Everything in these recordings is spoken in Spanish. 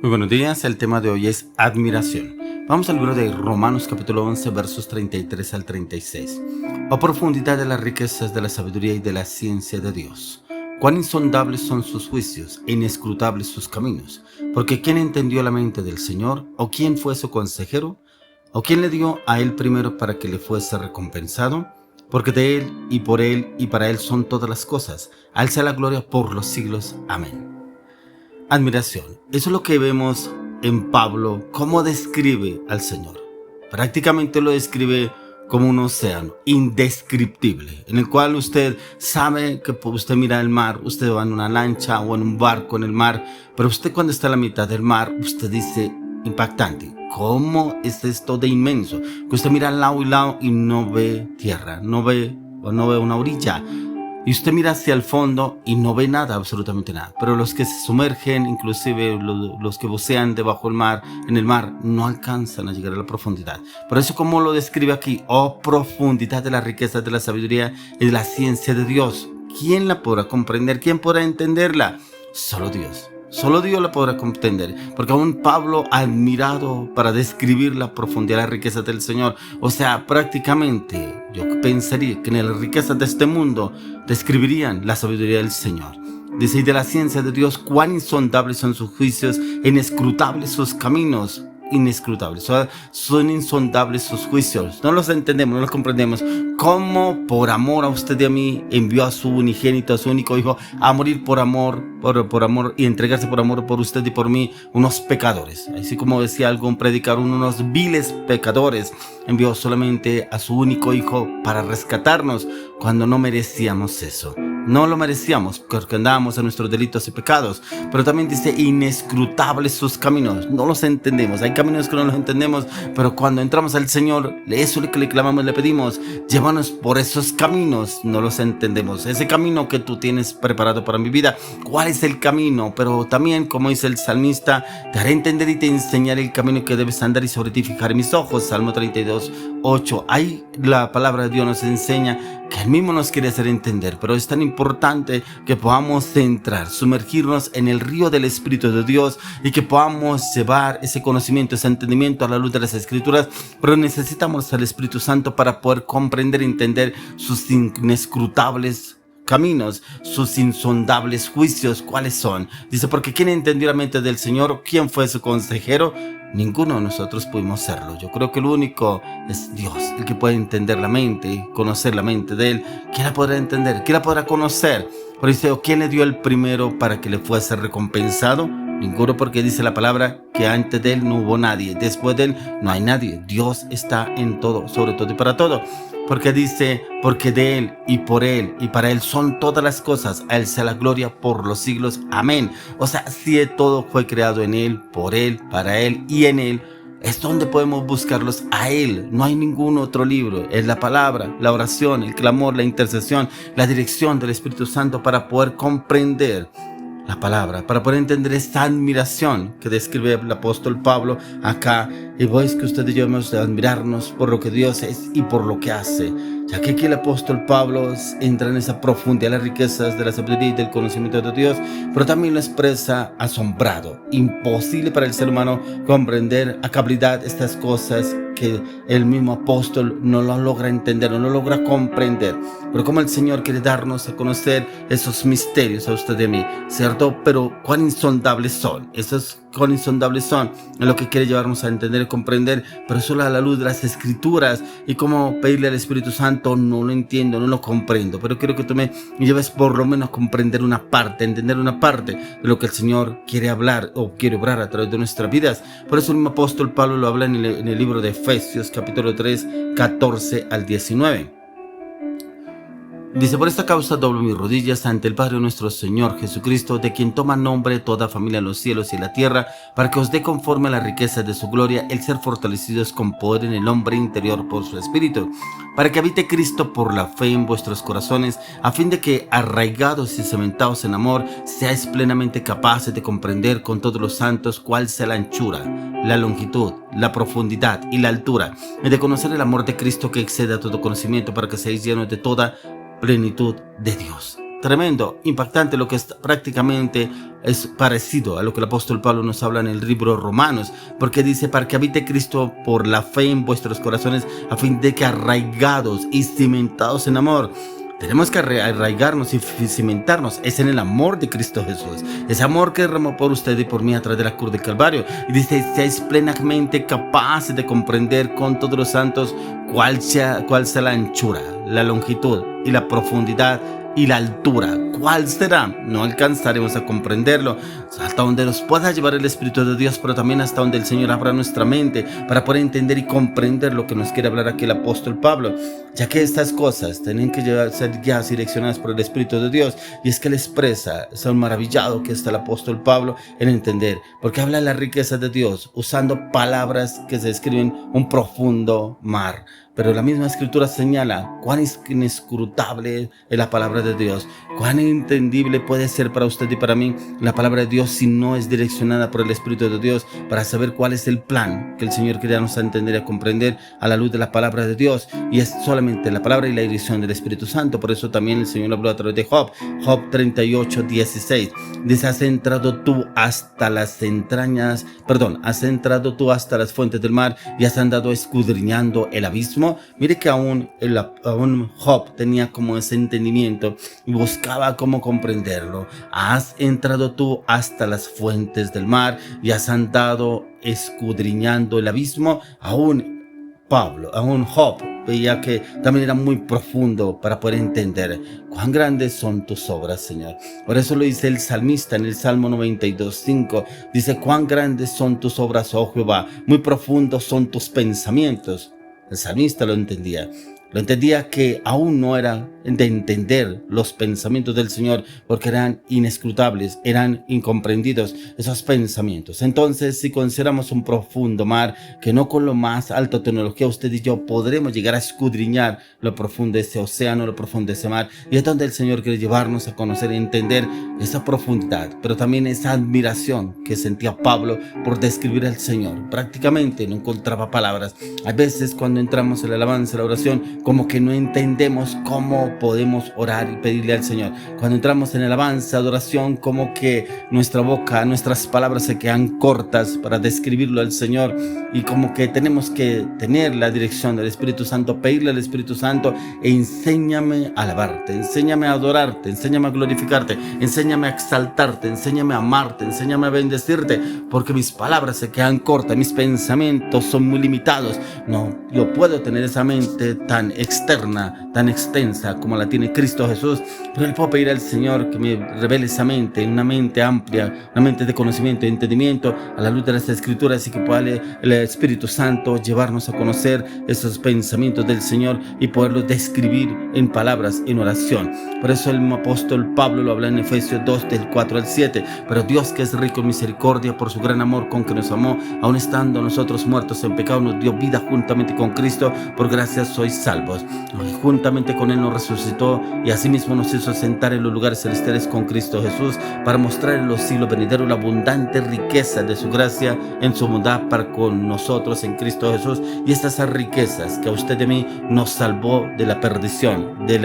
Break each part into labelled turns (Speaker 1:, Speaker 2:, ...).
Speaker 1: Muy buenos días, el tema de hoy es admiración. Vamos al libro de Romanos capítulo 11 versos 33 al 36. Oh profundidad de las riquezas de la sabiduría y de la ciencia de Dios. Cuán insondables son sus juicios e inescrutables sus caminos. Porque ¿quién entendió la mente del Señor? ¿O quién fue su consejero? ¿O quién le dio a él primero para que le fuese recompensado? Porque de él y por él y para él son todas las cosas. A él sea la gloria por los siglos. Amén. Admiración. Eso es lo que vemos en Pablo, cómo describe al Señor. Prácticamente lo describe como un océano indescriptible, en el cual usted sabe que usted mira el mar, usted va en una lancha o en un barco en el mar, pero usted cuando está a la mitad del mar, usted dice, impactante, ¿cómo es esto de inmenso? Que usted mira al lado y no ve tierra, no ve una orilla. Y usted mira hacia el fondo y no ve nada, absolutamente nada. Pero los que se sumergen, inclusive los que bucean debajo del mar, en el mar, no alcanzan a llegar a la profundidad. Por eso, como lo describe aquí, oh profundidad de las riquezas de la sabiduría y de la ciencia de Dios. ¿Quién la podrá comprender? ¿Quién podrá entenderla? Solo Dios. Solo Dios la podrá comprender, porque aún Pablo ha admirado para describir la profundidad de las riquezas del Señor. O sea, prácticamente yo pensaría que en las riquezas de este mundo describirían la sabiduría del Señor. Dice, y de la ciencia de Dios, cuán insondables son sus juicios, inescrutables sus caminos. Inescrutables, son insondables sus juicios. No los entendemos, no los comprendemos. Cómo por amor a usted y a mí envió a su unigénito, a su único hijo, a morir por amor, por amor y entregarse por amor por usted y por mí, unos pecadores. Así como decía algún predicador, unos viles pecadores. Envió solamente a su único hijo para rescatarnos cuando no merecíamos eso. No lo merecíamos porque andábamos en nuestros delitos y pecados. Pero también dice inescrutables sus caminos. No los entendemos. Hay caminos que no los entendemos. Pero cuando entramos al Señor, eso es lo que le clamamos, le pedimos. Llévanos por esos caminos. No los entendemos. Ese camino que tú tienes preparado para mi vida. ¿Cuál es el camino? Pero también, como dice el salmista, te haré entender y te enseñaré el camino que debes andar y sobre ti fijaré mis ojos. Salmo 32:8. Ahí la palabra de Dios nos enseña que Él mismo nos quiere hacer entender, pero es tan importante que podamos entrar, sumergirnos en el río del Espíritu de Dios y que podamos llevar ese conocimiento, ese entendimiento a la luz de las Escrituras, pero necesitamos al Espíritu Santo para poder comprender y entender sus inescrutables caminos, sus insondables juicios. ¿Cuáles son? Dice, porque ¿quién entendió la mente del Señor? ¿Quién fue su consejero? Ninguno de nosotros pudimos serlo. Yo creo que el único es Dios, el que puede entender la mente, conocer la mente de Él. ¿Quién la podrá entender? ¿Quién la podrá conocer? Por eso, ¿quién le dio el primero para que le fuese recompensado? Ninguno, porque dice la palabra que antes de Él no hubo nadie, después de Él no hay nadie. Dios está en todo, sobre todo y para todo. Porque dice, porque de Él y por Él y para Él son todas las cosas, a Él sea la gloria por los siglos. Amén. O sea, si todo fue creado en Él, por Él, para Él y en Él, es donde podemos buscarlos a Él. No hay ningún otro libro. Es la palabra, la oración, el clamor, la intercesión, la dirección del Espíritu Santo para poder comprender la palabra, para poder entender esta admiración que describe el apóstol Pablo acá. Y veis que usted y yo hemos de admirarnos por lo que Dios es y por lo que hace, ya que aquí el apóstol Pablo entra en esa profundidad de las riquezas de la sabiduría y del conocimiento de Dios, pero también lo expresa asombrado. Imposible para el ser humano comprender a cabalidad estas cosas que el mismo apóstol no lo logra entender, no lo logra comprender. Pero como el Señor quiere darnos a conocer esos misterios a usted y a mí, ¿cierto? Pero cuán insondables son, cuán insondables son, es lo que quiere llevarnos a entender y comprender, pero solo a la luz de las Escrituras. Y cómo pedirle al Espíritu Santo, no lo entiendo, no lo comprendo, pero quiero que tú me lleves por lo menos a comprender una parte, a entender una parte de lo que el Señor quiere hablar o quiere obrar a través de nuestras vidas. Por eso el mismo apóstol Pablo lo habla en el libro de Efesios capítulo 3, 14 al 19. Dice, por esta causa doblo mis rodillas ante el Padre nuestro Señor Jesucristo, de quien toma nombre toda familia en los cielos y en la tierra, para que os dé conforme a la riqueza de su gloria el ser fortalecidos con poder en el hombre interior por su Espíritu, para que habite Cristo por la fe en vuestros corazones, a fin de que, arraigados y cementados en amor, seáis plenamente capaces de comprender con todos los santos cuál sea la anchura, la longitud, la profundidad y la altura, y de conocer el amor de Cristo que excede a todo conocimiento, para que seáis llenos de toda plenitud de Dios. tremendo, impactante, lo que prácticamente es parecido a lo que el apóstol Pablo nos habla en el libro Romanos, porque dice: para que habite Cristo por la fe en vuestros corazones, a fin de que arraigados y cimentados en amor. Tenemos que arraigarnos y cimentarnos. Es en el amor de Cristo Jesús. Ese amor que derramó por usted y por mí a través de la cruz del Calvario. Y dice: seáis plenamente capaces de comprender con todos los santos cuál sea la anchura, la longitud y la profundidad y la altura. ¿Cuál será? No alcanzaremos a comprenderlo hasta donde nos pueda llevar el Espíritu de Dios, pero también hasta donde el Señor abra nuestra mente para poder entender y comprender lo que nos quiere hablar aquí el apóstol Pablo, ya que estas cosas tienen que ser guiadas y direccionadas por el Espíritu de Dios. Y es que él expresa, es un maravillado que está el apóstol Pablo en entender, porque habla de la riqueza de Dios usando palabras que se describen un profundo mar. Pero la misma escritura señala cuán inescrutable es la palabra de Dios, cuán entendible puede ser para usted y para mí la palabra de Dios si no es direccionada por el Espíritu de Dios, para saber cuál es el plan que el Señor quiere darnos a entender y a comprender a la luz de la palabra de Dios. Y es solamente la palabra y la dirección del Espíritu Santo. Por eso también el Señor habló a través de Job 38:16. Dice: has entrado tú hasta las entrañas, has entrado tú hasta las fuentes del mar y has andado escudriñando el abismo. Mire que aún Job tenía como ese entendimiento y buscaba cómo comprenderlo. Has entrado tú hasta las fuentes del mar y has andado escudriñando el abismo. Aún Job veía que también era muy profundo para poder entender cuán grandes son tus obras, Señor. Por eso lo dice el salmista en el Salmo 92:5. Dice: cuán grandes son tus obras, oh Jehová, muy profundos son tus pensamientos. El salmista lo entendía que aún no era de entender los pensamientos del Señor, porque eran inescrutables, eran incomprendidos esos pensamientos. Entonces, si consideramos un profundo mar, que no con lo más alta tecnología usted y yo podremos llegar a escudriñar lo profundo de ese océano, lo profundo de ese mar, y es donde el Señor quiere llevarnos a conocer y entender esa profundidad, pero también esa admiración que sentía Pablo por describir al Señor. Prácticamente no encontraba palabras. A veces cuando entramos en la alabanza, la oración, como que no entendemos cómo podemos orar y pedirle al Señor. Cuando entramos en alabanza, adoración, como que nuestra boca, nuestras palabras se quedan cortas para describirlo al Señor, y como que tenemos que tener la dirección del Espíritu Santo, pedirle al Espíritu Santo: enséñame a alabarte, enséñame a adorarte, enséñame a glorificarte, enséñame a exaltarte, enséñame a amarte, enséñame a bendecirte, porque mis palabras se quedan cortas, mis pensamientos son muy limitados. No, yo puedo tener esa mente tan externa, tan extensa como la tiene Cristo Jesús, pero le puedo pedir al Señor que me revele esa mente, una mente amplia, una mente de conocimiento y entendimiento a la luz de las Escrituras, y que pueda el Espíritu Santo llevarnos a conocer esos pensamientos del Señor y poderlos describir en palabras, en oración. Por eso el apóstol Pablo lo habla en Efesios 2 del 4 al 7. Pero Dios, que es rico en misericordia, por su gran amor con que nos amó, aun estando nosotros muertos en pecado, nos dio vida juntamente con Cristo. Por gracia sois salvos. Y juntamente con Él nos resucitó, y asimismo nos hizo sentar en los lugares celestiales con Cristo Jesús, para mostrar en los siglos venideros la abundante riqueza de su gracia en su bondad para con nosotros en Cristo Jesús. Y estas riquezas que a usted y a mí nos salvó de la perdición, de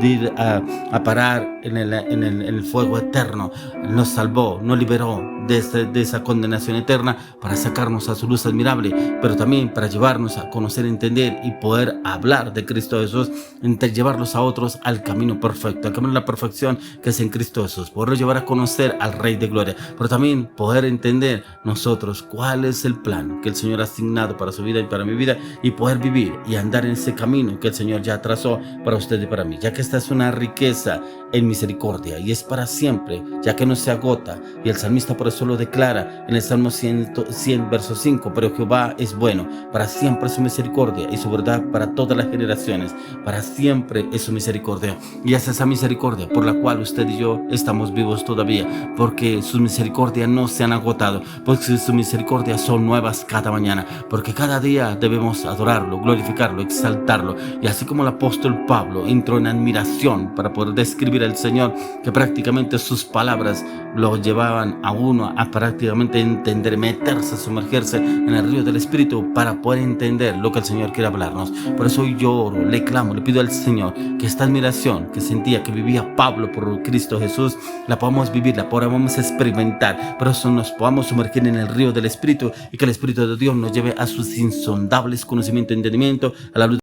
Speaker 1: ir a parar en el fuego eterno. Nos salvó, nos liberó de esa condenación eterna, para sacarnos a su luz admirable, pero también para llevarnos a conocer, entender y poder hablar de Cristo Jesús, llevarlos a otros al camino perfecto, al camino de la perfección que es en Cristo Jesús, poderlos llevar a conocer al Rey de Gloria, pero también poder entender nosotros cuál es el plan que el Señor ha asignado para su vida y para mi vida, y poder vivir y andar en ese camino que el Señor ya trazó para usted y para mí, ya que esta es una riqueza en misericordia y es para siempre, ya que no se agota. Y el salmista por eso lo declara en el Salmo 100 verso 5: pero Jehová es bueno, para siempre es su misericordia y su verdad para todas las generaciones. Para siempre es su misericordia, y es esa misericordia por la cual usted y yo estamos vivos todavía, porque sus misericordias no se han agotado, porque sus misericordias son nuevas cada mañana, porque cada día debemos adorarlo, glorificarlo, exaltarlo. Y así como el apóstol Pablo entró en admiración para poder describir al Señor, que prácticamente sus palabras lo llevaban a uno uno a prácticamente entender, meterse, sumergirse en el río del Espíritu para poder entender lo que el Señor quiere hablarnos. Por eso hoy yo oro, le clamo, le pido al Señor que esta admiración que sentía, que vivía Pablo por Cristo Jesús, la podamos vivir, la podamos experimentar. Por eso nos podamos sumergir en el río del Espíritu y que el Espíritu de Dios nos lleve a sus insondables conocimientos y entendimiento, a la luz